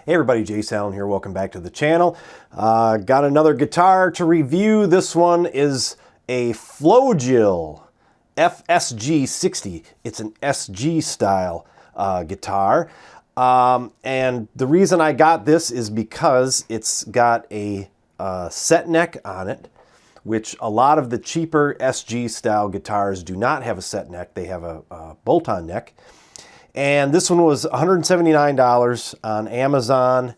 Hey everybody, Jason Allen here. Welcome back to the channel. Got another guitar to review. This one is a Fojill FSG-60. It's an SG style guitar. And the reason I got this is because it's got a set neck on it, which a lot of the cheaper SG style guitars do not have a set neck. They have a bolt-on neck. And this one was $179 on Amazon.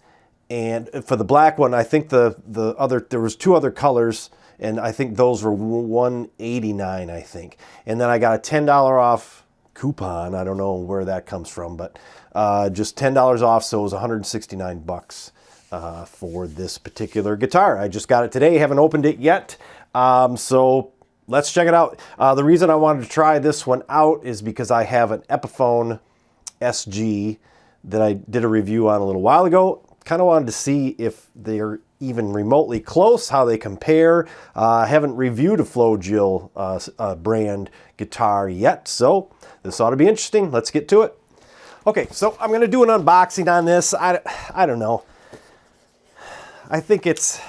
And for the black one, I think there was two other colors, and I think those were $189, I think. And then I got a $10 off coupon. I don't know where that comes from, but just $10 off, so it was 169 bucks for this particular guitar. I just got it today, haven't opened it yet. So let's check it out. The reason I wanted to try this one out is because I have an Epiphone SG that I did a review on a little while ago. Kind of wanted to see if they're even remotely close, how they compare. I haven't reviewed a Fojill brand guitar yet, so this ought to be interesting. Let's get to it. Okay, so I'm going to do an unboxing on this. I don't know. I think it's...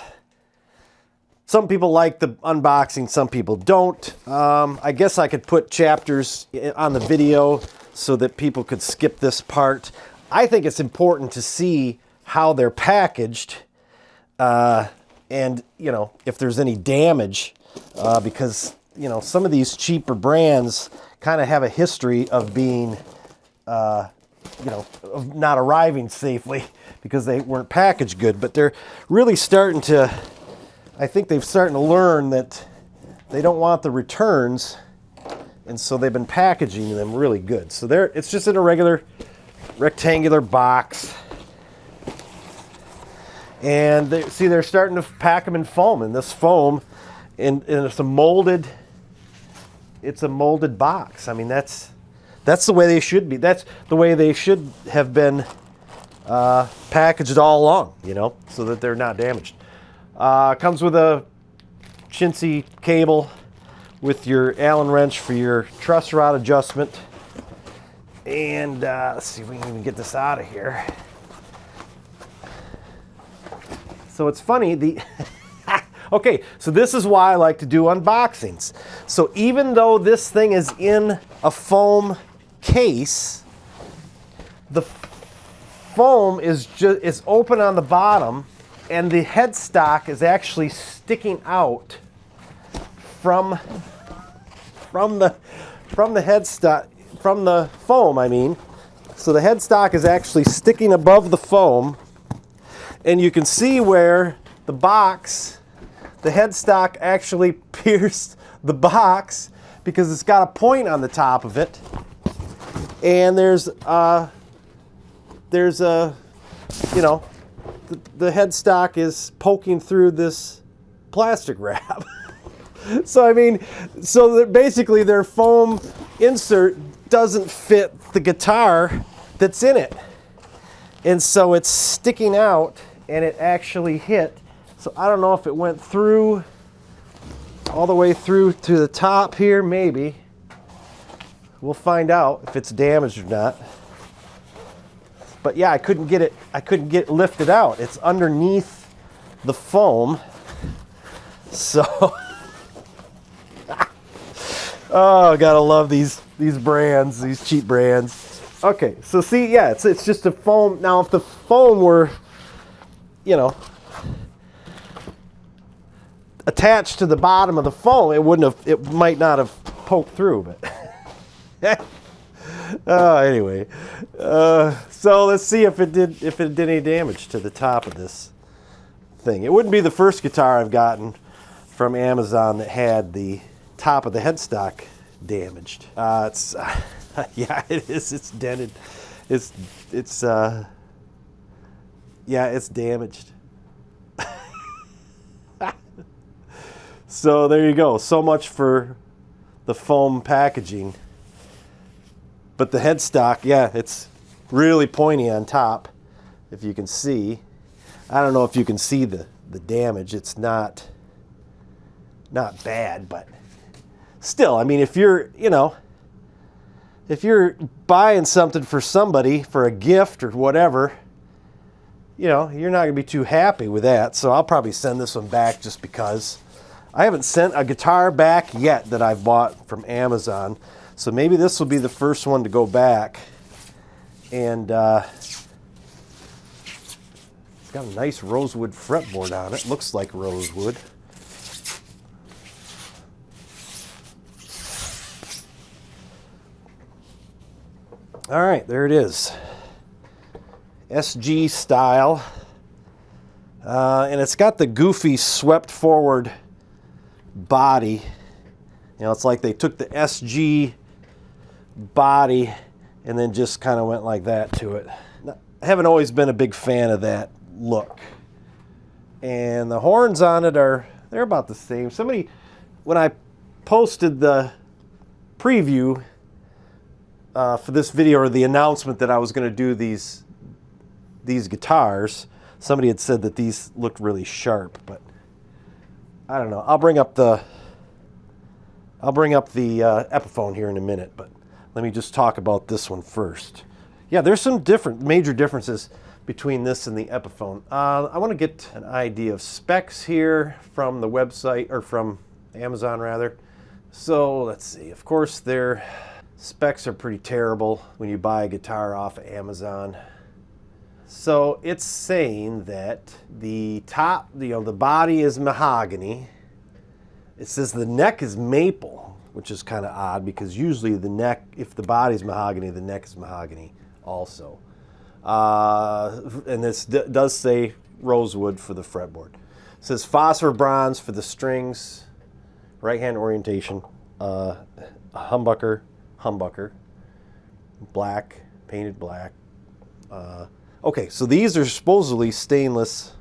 Some people like the unboxing, some people don't. I guess I could put chapters on the video so that people could skip this part. I think it's important to see how they're packaged and, you know, if there's any damage because, you know, some of these cheaper brands kind of have a history of being, you know, of not arriving safely because they weren't packaged good. But they're really starting to, I think they've starting to learn that they don't want the returns, and so they've been packaging them really good. So it's just in a regular rectangular box. And they're starting to pack them in foam. And this foam, and it's a molded box. I mean, that's the way they should be. That's the way they should have been packaged all along, you know, so that they're not damaged. Comes with a chintzy cable with your Allen wrench for your truss rod adjustment. And let's see if we can even get this out of here. So it's funny, okay, so this is why I like to do unboxings. So even though this thing is in a foam case, the foam is open on the bottom, and the headstock is actually sticking out from the headstock, from the foam, I mean. So the headstock is actually sticking above the foam, and you can see where the headstock actually pierced the box because it's got a point on the top of it, and there's a, you know, the headstock is poking through this plastic wrap. So I mean, so basically their foam insert doesn't fit the guitar that's in it. And so it's sticking out, and it actually hit. So I don't know if it went through, all the way through to the top here, maybe. We'll find out if it's damaged or not. But yeah, I couldn't get it lifted out. It's underneath the foam. So, oh, gotta love these brands, these cheap brands. Okay, so see, yeah, it's just a foam. Now, if the foam were, you know, attached to the bottom of the foam, it might not have poked through, but anyway, so let's see if it did any damage to the top of this thing. It wouldn't be the first guitar I've gotten from Amazon that had the top of the headstock damaged. It's yeah, it is. It's dented. Yeah, it's damaged. So there you go. So much for the foam packaging. But the headstock, yeah, it's really pointy on top, if you can see. I don't know if you can see the damage. It's not bad, but still, I mean, if you're, you know, if you're buying something for somebody, for a gift or whatever, you know, you're not going to be too happy with that. So I'll probably send this one back just because. I haven't sent a guitar back yet that I've bought from Amazon. So maybe this will be the first one to go back. And it's got a nice rosewood fretboard on it. Looks like rosewood. All right, there it is. SG style. And it's got the goofy swept forward body. You know, it's like they took the SG body and then just kind of went like that to it. I haven't always been a big fan of that look. And the horns on it they're about the same. Somebody, when I posted the preview for this video, or the announcement that I was going to do these guitars, somebody had said that these looked really sharp, but I don't know. I'll bring up the Epiphone here in a minute, but let me just talk about this one first. Yeah, there's some major differences between this and the Epiphone. I want to get an idea of specs here from the website, or from Amazon rather. So let's see. Of course, their specs are pretty terrible when you buy a guitar off of Amazon. So it's saying that the top, you know, the body is mahogany. It says the neck is maple, which is kind of odd because usually the neck, if the body's mahogany, the neck is mahogany also. And this does say rosewood for the fretboard. It says phosphor bronze for the strings, right hand orientation, humbucker, black, painted black. Okay, so these are supposedly stainless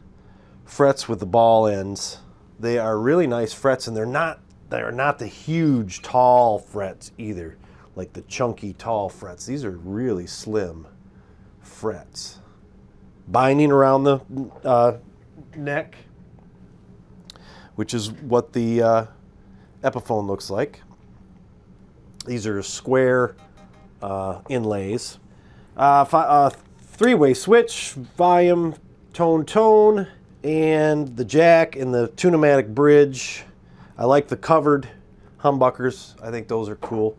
frets with the ball ends. They are really nice frets, and they're not the huge, tall frets either, like the chunky, tall frets. These are really slim frets. Binding around the neck, which is what the Epiphone looks like. These are square inlays. Three-way switch, volume, tone, and the jack and the Tune-O-Matic bridge. I like the covered humbuckers. I think those are cool.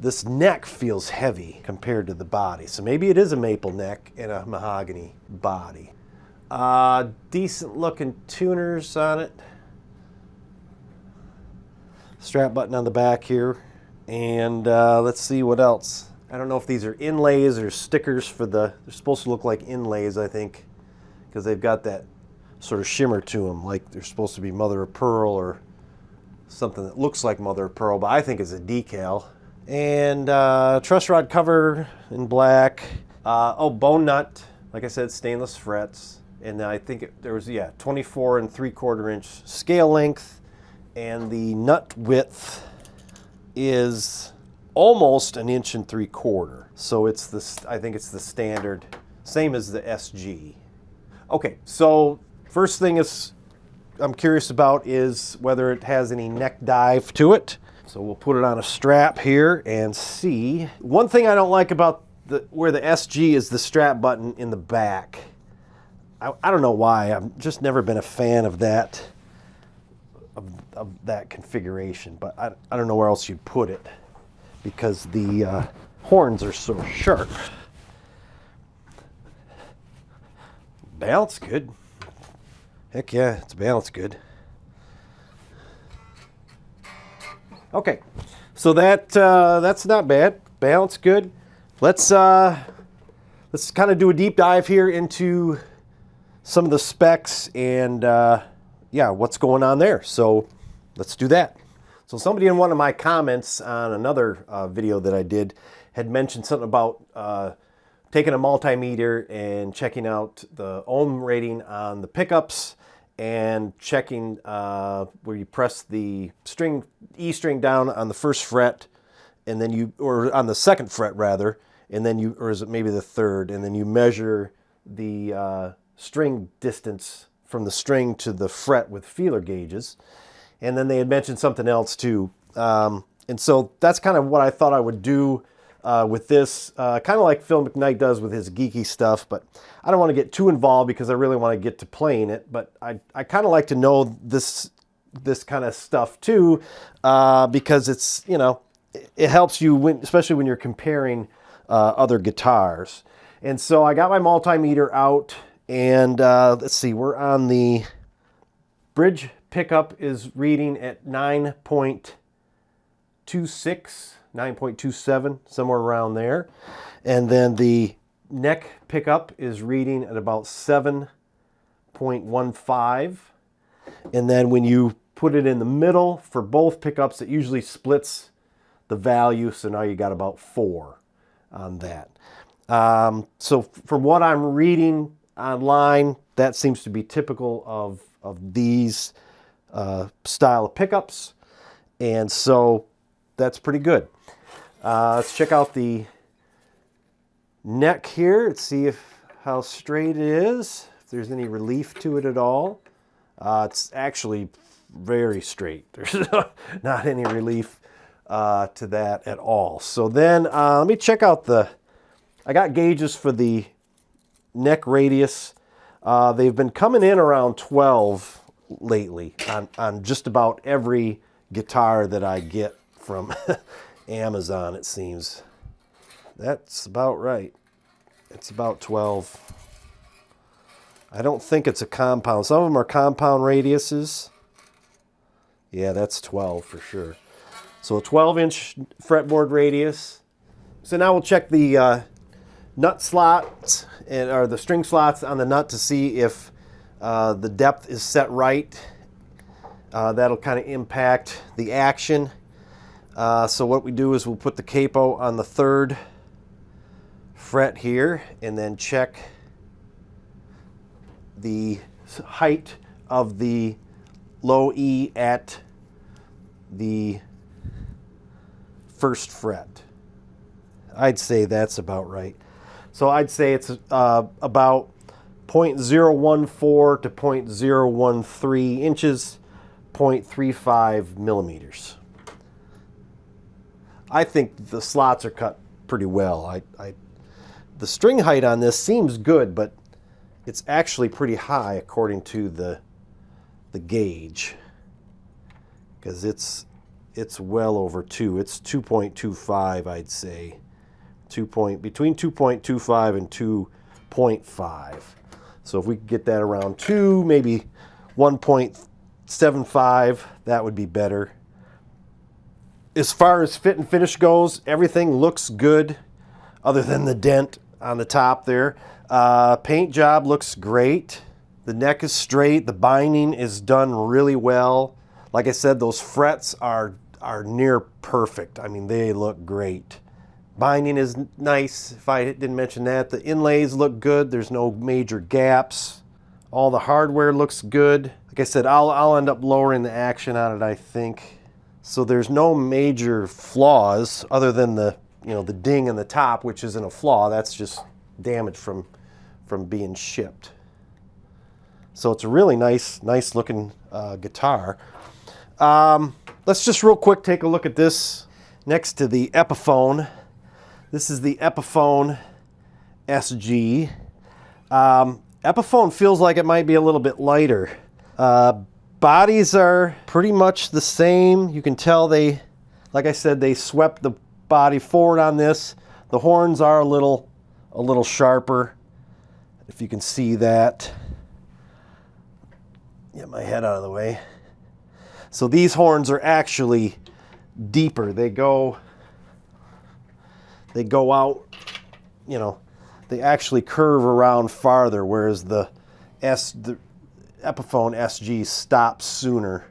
This neck feels heavy compared to the body, so maybe it is a maple neck and a mahogany body. Decent looking tuners on it. Strap button on the back here. And let's see what else. I don't know if these are inlays or stickers for they're supposed to look like inlays, I think, because they've got that sort of shimmer to them, like they're supposed to be mother of pearl or something that looks like mother of pearl, but I think it's a decal. And truss rod cover in black. Bone nut, like I said, stainless frets. And I think there was, 24 3/4 inch scale length. And the nut width is almost 1 3/4 inches. So I think it's the standard, same as the SG. Okay, so first thing I'm curious about is whether it has any neck dive to it. So we'll put it on a strap here and see. One thing I don't like about where the SG is the strap button in the back. I don't know why. I've just never been a fan of that configuration, but I don't know where else you'd put it because the horns are so sharp. Balance good. Heck yeah, it's balanced good. Okay, so that's not bad. Balance good. Let's kind of do a deep dive here into some of the specs and what's going on there. So let's do that. So somebody in one of my comments on another video that I did had mentioned something about taking a multimeter and checking out the ohm rating on the pickups and checking where you press the E string down on the first fret, and then or on the second fret rather, and then or is it maybe the third, and then you measure the string distance from the string to the fret with feeler gauges. And then they had mentioned something else too. And so that's kind of what I thought I would do with this, kind of like Phil McKnight does with his geeky stuff, but I don't want to get too involved because I really want to get to playing it, but I kind of like to know this kind of stuff too, because it's, you know, it helps you, especially when you're comparing other guitars. And so I got my multimeter out, and let's see, we're on the bridge pickup is reading at 9.26, 9.27, somewhere around there. And then the neck pickup is reading at about 7.15. And then when you put it in the middle for both pickups, it usually splits the value. So now you got about 4 on that. So from what I'm reading online, that seems to be typical of these style of pickups. And so that's pretty good. Let's check out the neck here. Let's see how straight it is, if there's any relief to it at all. It's actually very straight. There's not any relief to that at all. So then let me check out I got gauges for the neck radius. They've been coming in around 12 lately on just about every guitar that I get from Amazon, it seems. That's about right. It's about 12. I don't think it's a compound. Some of them are compound radiuses. Yeah, that's 12 for sure. So a 12-inch fretboard radius. So now we'll check the nut slots or the string slots on the nut to see if the depth is set right. That'll kind of impact the action. So what we do is we'll put the capo on the 3rd fret here and then check the height of the low E at the 1st fret. I'd say that's about right. So I'd say it's about 0.014 to 0.013 inches, 0.35 millimeters. I think the slots are cut pretty well. The string height on this seems good, but it's actually pretty high according to the gauge, because it's well over 2. It's 2.25, I'd say. Between 2.25 and 2.5. So if we could get that around 2, maybe 1.75, that would be better. As far as fit and finish goes, everything looks good other than the dent on the top there. Paint job looks great. The neck is straight. The binding is done really well. Like I said, those frets are near perfect. I mean, they look great. Binding is nice, if I didn't mention that. The inlays look good. There's no major gaps. All the hardware looks good. Like I said, I'll end up lowering the action on it, I think. So there's no major flaws other than the ding in the top, which isn't a flaw. That's just damage from being shipped. So it's a really nice looking guitar. Let's just real quick take a look at this next to the Epiphone. This is the Epiphone SG. Epiphone feels like it might be a little bit lighter. Bodies are pretty much the same. You can tell like I said, they swept the body forward on this. The horns are a little sharper, if you can see that. Get my head out of the way. So these horns are actually deeper. They go out, they actually curve around farther, whereas the Epiphone SG stops sooner.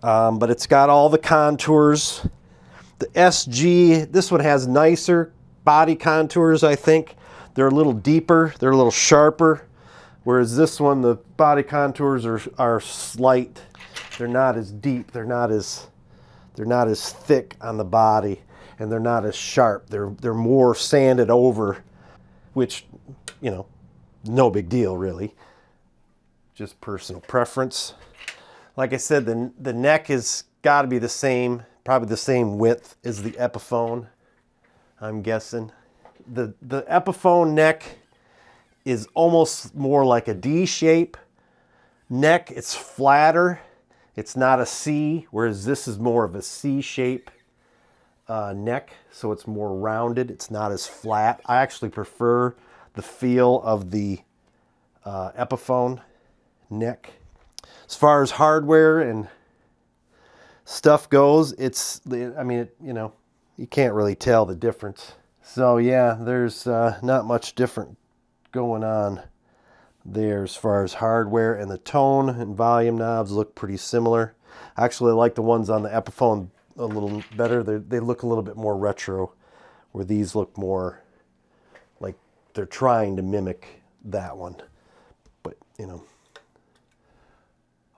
But it's got all the contours. The SG, this one has nicer body contours, I think. They're a little deeper, they're a little sharper, whereas this one, the body contours are slight. They're not as deep, they're not as thick on the body, and they're not as sharp. They're more sanded over, which, no big deal really. Just personal preference. Like I said, the neck has got to be the same, probably the same width as the Epiphone. I'm guessing. The Epiphone neck is almost more like a D shape neck. It's flatter. It's not a C, whereas this is more of a C shape neck, so it's more rounded. It's not as flat. I actually prefer the feel of the Epiphone neck. As far as hardware and stuff goes, I mean, you know, you can't really tell the difference. So yeah, there's not much different going on there as far as hardware, and the tone and volume knobs look pretty similar. Actually, I like the ones on the Epiphone a little better. They look a little bit more retro, where these look more like they're trying to mimic that one. But, you know.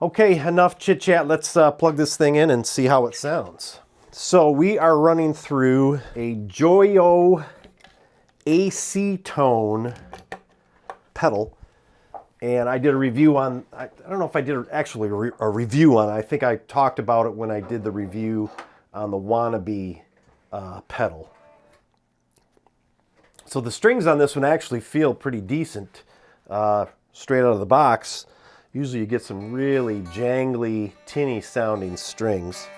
Okay, enough chit chat. Let's plug this thing in and see how it sounds. So we are running through a Joyo AC Tone pedal, and I did a review on, I don't know if I did actually a review on it. I think I talked about it when I did the review on the Wannabe pedal. So the strings on this one actually feel pretty decent straight out of the box. Usually you get some really jangly, tinny sounding strings.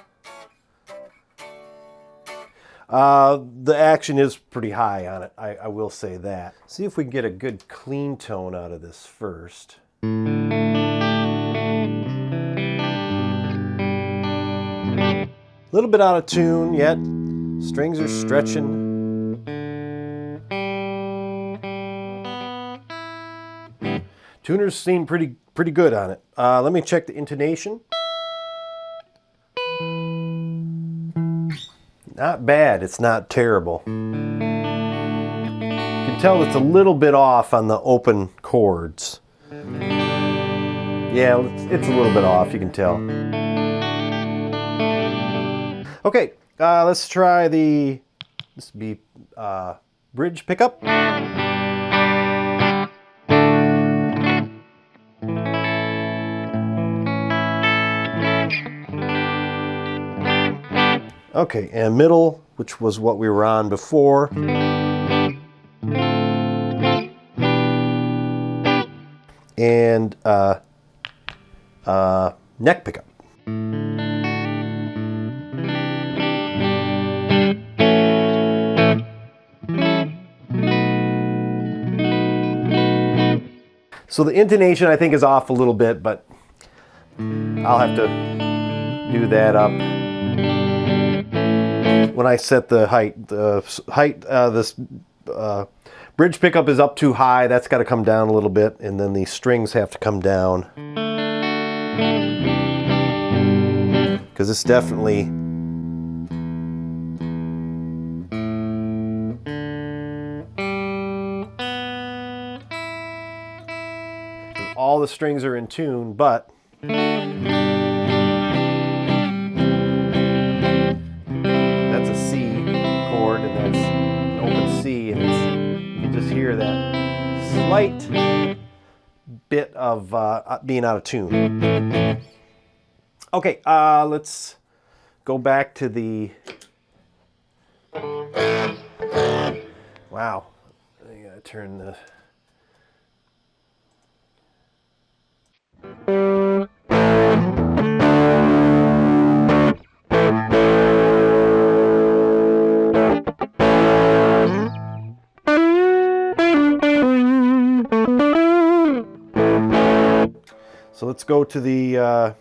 The action is pretty high on it, I will say that. See if we can get a good clean tone out of this first. A little bit out of tune yet. Strings are stretching. Tuners seem pretty good on it. Let me check the intonation. Not bad. It's not terrible. You can tell it's a little bit off on the open chords. Yeah, it's a little bit off, you can tell. Okay, let's try this would be bridge pickup. Okay, and middle, which was what we were on before. And neck pickup. So the intonation I think is off a little bit, but I'll have to do that up. When I set the height, this bridge pickup is up too high. That's got to come down a little bit, and then the strings have to come down. Because it's definitely all the strings are in tune, but that's a C chord, and that's an open C, and you can just hear that slight bit of being out of tune. Okay, let's go back to the... Wow, I gotta turn the... So let's go to the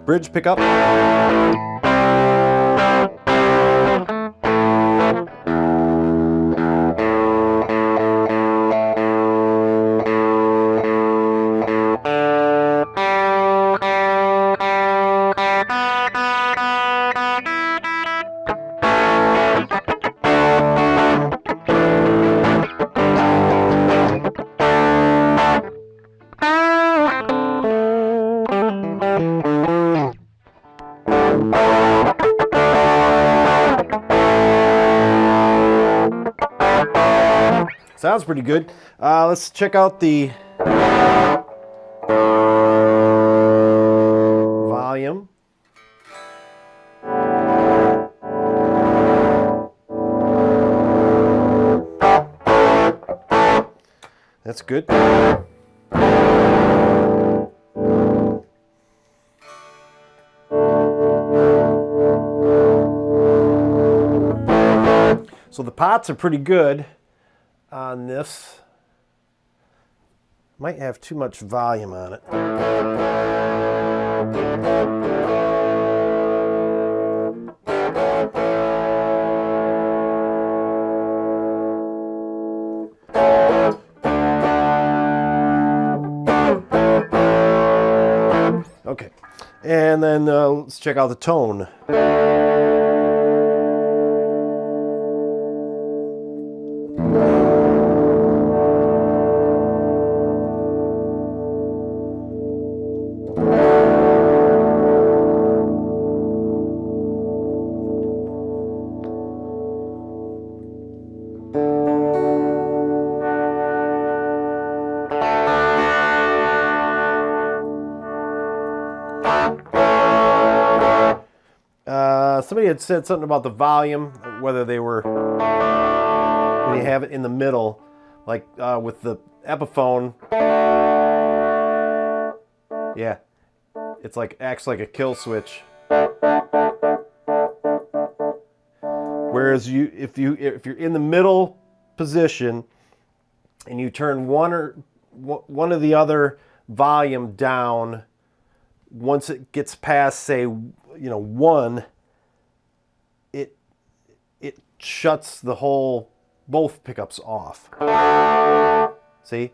bridge pickup. Sounds pretty good. Let's check out the volume. That's good. So the pots are pretty good on this. Might have too much volume on it. Okay, and then let's check out the tone. Somebody had said something about the volume, whether they were, when you have it in the middle, like with the Epiphone, yeah, it's like, acts like a kill switch. Whereas if you're in the middle position and you turn one or the other volume down, once it gets past, say, 1, it shuts both pickups off. See?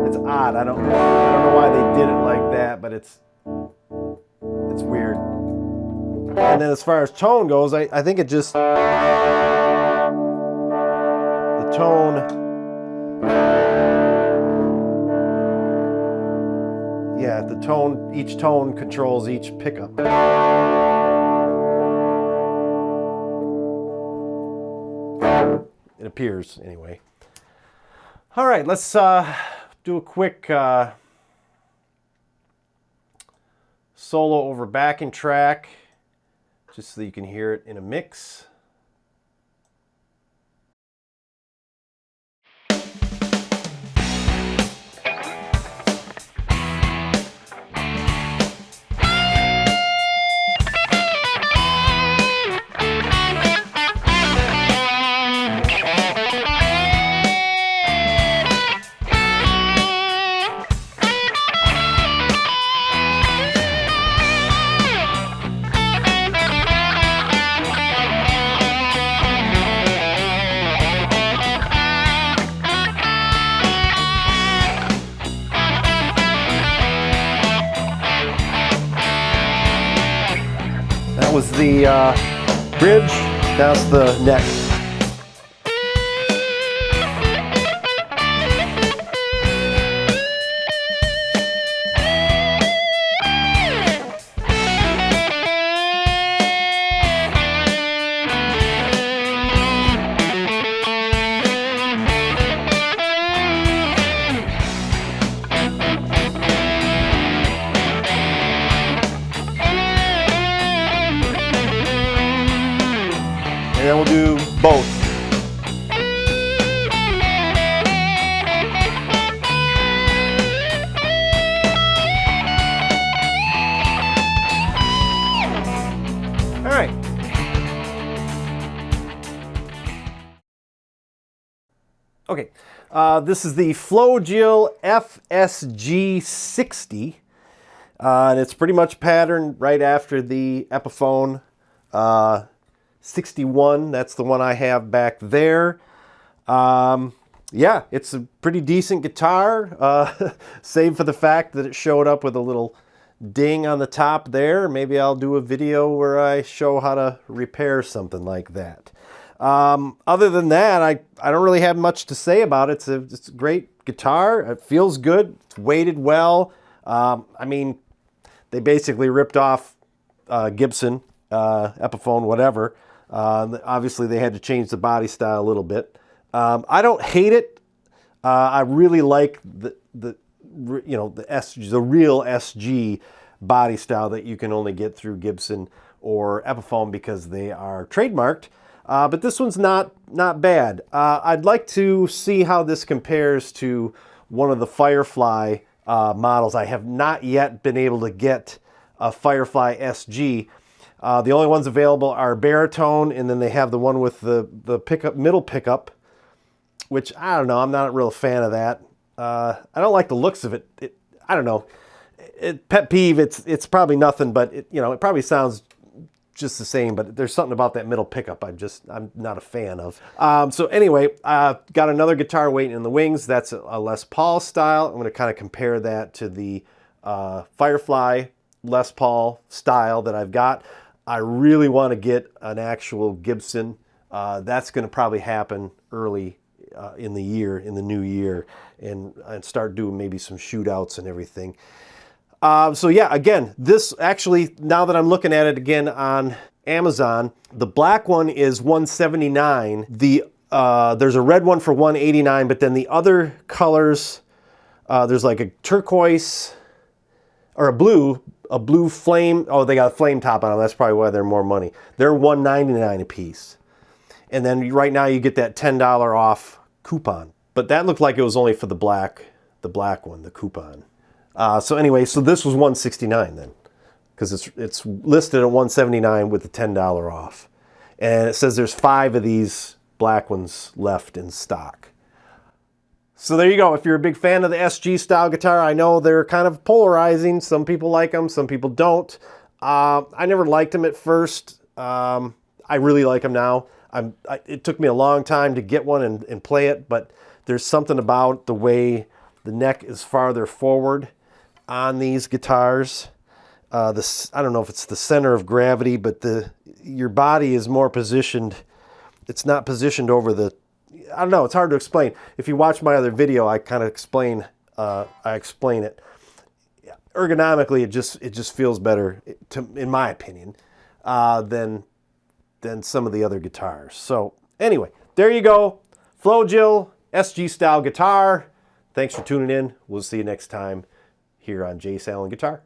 It's odd. I don't know why they did it like that, but it's weird. And then as far as tone goes, I think it just, the tone, yeah, the tone, each tone controls each pickup. It appears, anyway. All right, let's do a quick solo over backing track, just so you can hear it in a mix. That was the bridge, that's the neck. And then we'll do both. All right. Okay, this is the Fojill FSG-60. And it's pretty much patterned right after the Epiphone 61. That's the one I have back there. Yeah, it's a pretty decent guitar, save for the fact that it showed up with a little ding on the top there. Maybe I'll do a video where I show how to repair something like that. Other than that, I don't really have much to say about it. It's a great guitar. It feels good. It's weighted well. I mean, they basically ripped off Gibson, Epiphone, whatever. Obviously, they had to change the body style a little bit. I don't hate it. I really like the real SG body style that you can only get through Gibson or Epiphone because they are trademarked. But this one's not bad. I'd like to see how this compares to one of the Firefly models. I have not yet been able to get a Firefly SG. The only ones available are baritone, and then they have the one with the middle pickup, which I don't know. I'm not a real fan of that. I don't like the looks of it. I don't know. Pet peeve. It's probably nothing, but it probably sounds just the same. But there's something about that middle pickup I'm not a fan of. So anyway, got another guitar waiting in the wings. That's a Les Paul style. I'm going to kind of compare that to the Firefly Les Paul style that I've got. I really want to get an actual Gibson. That's going to probably happen early in the new year, and start doing maybe some shootouts and everything. So yeah, again, this actually, now that I'm looking at it again on Amazon, the black one is $179. There's a red one for $189, but then the other colors, there's like a turquoise or a blue flame. Oh, they got a flame top on them. That's probably why they're more money. They're $199 a piece. And then right now you get that $10 off coupon. But that looked like it was only for the black one, the coupon. So anyway, so this was $169 then, because it's listed at $179 with the $10 off. And it says there's 5 of these black ones left in stock. So there you go. If you're a big fan of the SG style guitar, I know they're kind of polarizing. Some people like them, some people don't. I never liked them at first. I really like them now. It took me a long time to get one and play it, but there's something about the way the neck is farther forward on these guitars. I don't know if it's the center of gravity, but your body is more positioned. It's not positioned over the, I don't know, it's hard to explain. If you watch my other video, I kind of explain it. Ergonomically, it just feels better, in my opinion, than some of the other guitars. So anyway, there you go. Fojill SG style guitar. Thanks for tuning in. We'll see you next time here on Jace Allen Guitar.